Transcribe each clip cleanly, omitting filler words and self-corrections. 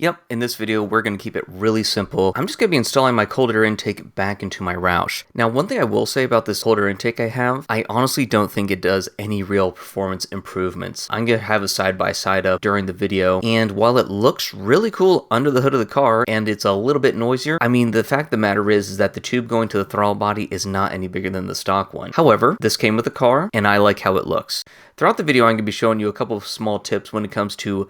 Yep, in this video, we're going to keep it really simple. I'm just going to be installing my cold air intake back into my Roush. Now, one thing I will say about this cold air intake I have, I honestly don't think it does any real performance improvements. I'm going to have a side-by-side up during the video, and while it looks really cool under the hood of the car, and it's a little bit noisier, I mean, the fact of the matter is that the tube going to the throttle body is not any bigger than the stock one. However, this came with the car, and I like how it looks. Throughout the video, I'm going to be showing you a couple of small tips when it comes to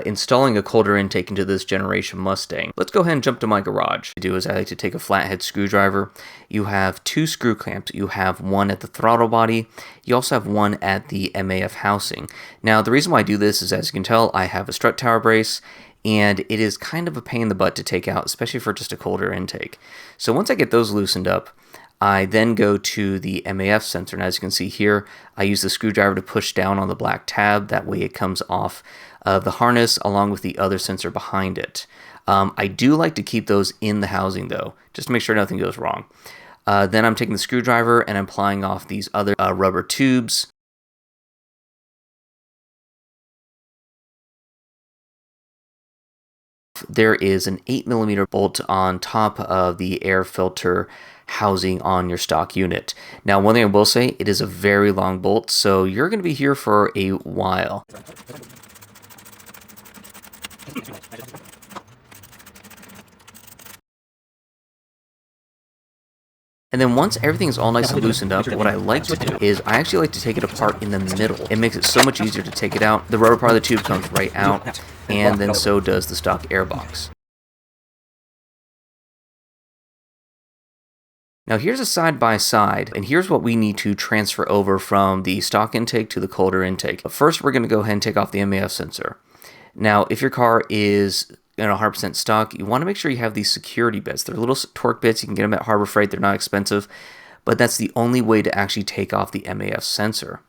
installing a cold air intake into this generation Mustang. Let's go ahead and jump to my garage. What I do is I like to take a flathead screwdriver. You have two screw clamps. You have one at the throttle body. You also have one at the MAF housing. Now, the reason why I do this is, as you can tell, I have a strut tower brace, and it is kind of a pain in the butt to take out, especially for just a cold air intake. So once I get those loosened up, I then go to the MAF sensor, and as you can see here, I use the screwdriver to push down on the black tab. That way it comes off of the harness along with the other sensor behind it. I do like to keep those in the housing though, just to make sure nothing goes wrong. Then I'm taking the screwdriver and I'm plying off these other rubber tubes. There is an 8mm bolt on top of the air filter housing on your stock unit. Now, one thing I will say, it is a very long bolt, so you're going to be here for a while. And then once everything's all nice and loosened up, what I like to do is I actually like to take it apart in the middle. It makes it so much easier to take it out. The rubber part of the tube comes right out, and then so does the stock airbox. Now here's a side-by-side, and here's what we need to transfer over from the stock intake to the cold air intake. But first, we're going to go ahead and take off the MAF sensor. Now, if your car is 100% stock, you want to make sure you have these security bits. They're little Torx bits. You can get them at Harbor Freight. They're not expensive, but that's the only way to actually take off the MAF sensor.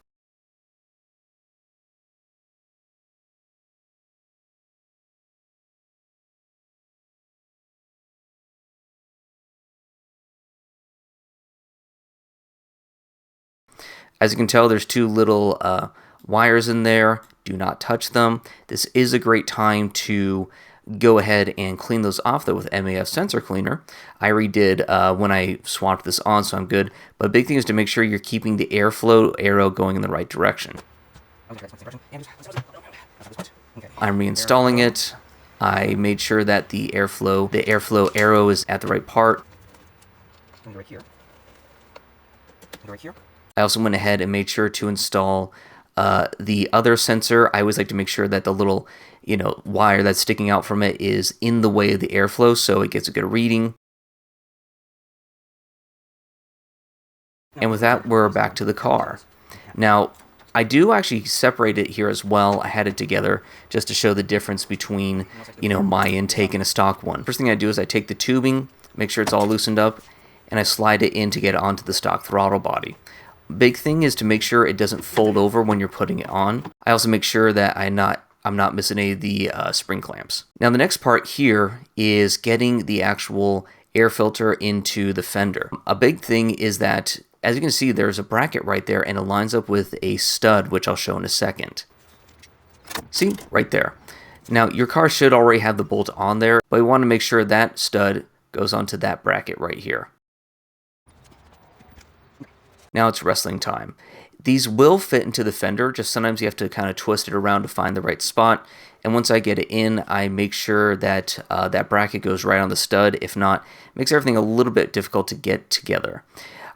As you can tell, there's two little wires in there. Do not touch them. This is a great time to go ahead and clean those off though with MAF sensor cleaner. I redid when I swapped this on, so I'm good. But big thing is to make sure you're keeping the airflow arrow going in the right direction. I'm reinstalling it. I made sure that the airflow arrow is at the right part. I also went ahead and made sure to install the other sensor. I always like to make sure that the little, wire that's sticking out from it is in the way of the airflow so it gets a good reading. And with that, we're back to the car. Now, I do actually separate it here as well. I had it together just to show the difference between, my intake and a stock one. First thing I do is I take the tubing, make sure it's all loosened up, and I slide it in to get it onto the stock throttle body. Big thing is to make sure it doesn't fold over when you're putting it on. I also make sure that I'm not missing any of the spring clamps. Now the next part here is getting the actual air filter into the fender. A big thing is that, as you can see, there's a bracket right there and it lines up with a stud, which I'll show in a second. See, right there. Now your car should already have the bolt on there, but we want to make sure that stud goes onto that bracket right here. Now it's wrestling time. These will fit into the fender, just sometimes you have to kind of twist it around to find the right spot. And once I get it in, I make sure that that bracket goes right on the stud. If not, it makes everything a little bit difficult to get together.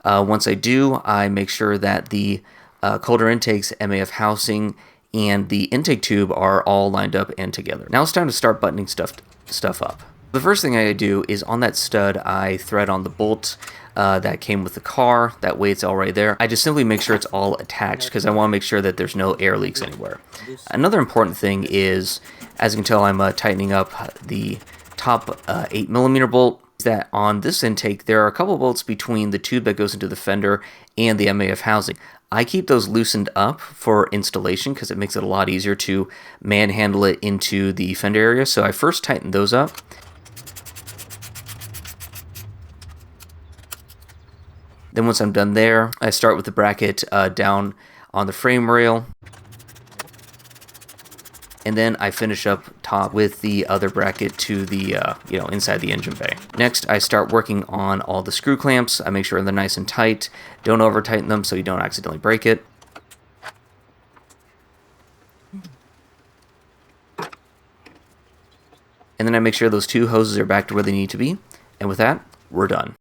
Once I do, I make sure that the cold air intakes, MAF housing, and the intake tube are all lined up and together. Now it's time to start buttoning stuff up. The first thing I do is on that stud, I thread on the bolt that came with the car. That way it's already there. I just simply make sure it's all attached because I want to make sure that there's no air leaks anywhere. Another important thing is, as you can tell, I'm tightening up the top 8mm bolt. That on this intake, there are a couple bolts between the tube that goes into the fender and the MAF housing. I keep those loosened up for installation because it makes it a lot easier to manhandle it into the fender area. So I first tighten those up. Then once I'm done there, I start with the bracket down on the frame rail. and then I finish up top with the other bracket to the, inside the engine bay. Next, I start working on all the screw clamps. I make sure they're nice and tight. Don't over tighten them so you don't accidentally break it. And then I make sure those two hoses are back to where they need to be. And with that, we're done.